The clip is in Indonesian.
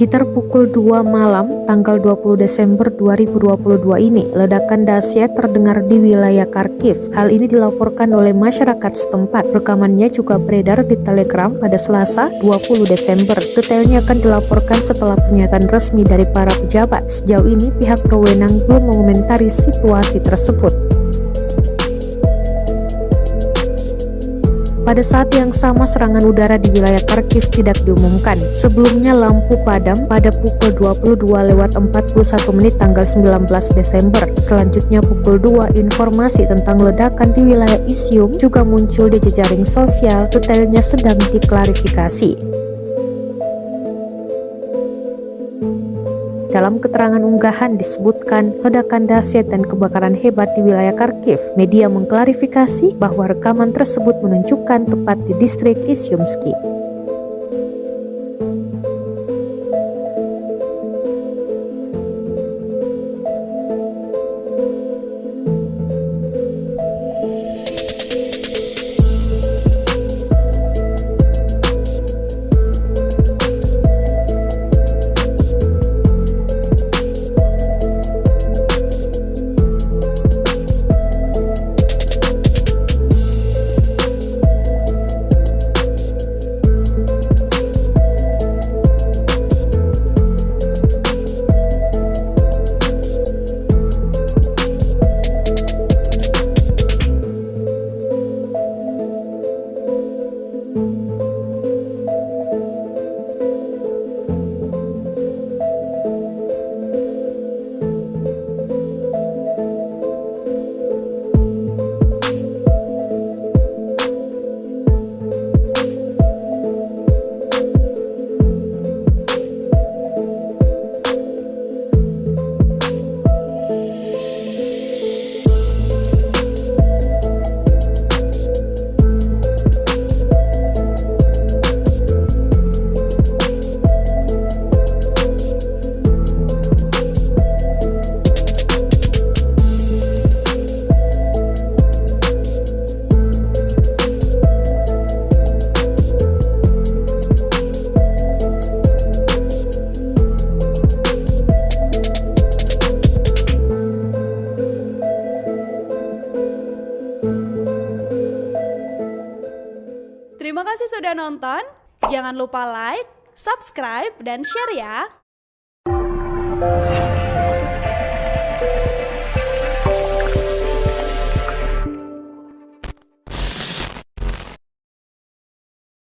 Sekitar pukul 2 malam tanggal 20 Desember 2022 ini, ledakan dahsyat terdengar di wilayah Kharkiv. Hal ini dilaporkan oleh masyarakat setempat. Rekamannya juga beredar di Telegram pada Selasa 20 Desember. Detailnya akan dilaporkan setelah pernyataan resmi dari para pejabat. Sejauh ini pihak berwenang belum mengomentari situasi tersebut. Pada saat yang sama, serangan udara di wilayah Kharkiv tidak diumumkan. Sebelumnya lampu padam pada pukul 22:41 tanggal 19 Desember. Selanjutnya pukul 2, informasi tentang ledakan di wilayah Isium juga muncul di jejaring sosial. Detailnya sedang diklarifikasi. Dalam keterangan unggahan disebutkan ledakan dahsyat dan kebakaran hebat di wilayah Kharkiv. Media mengklarifikasi bahwa rekaman tersebut menunjukkan tepat di distrik Izyumski. Terima kasih sudah nonton. Jangan lupa like, subscribe, dan share ya.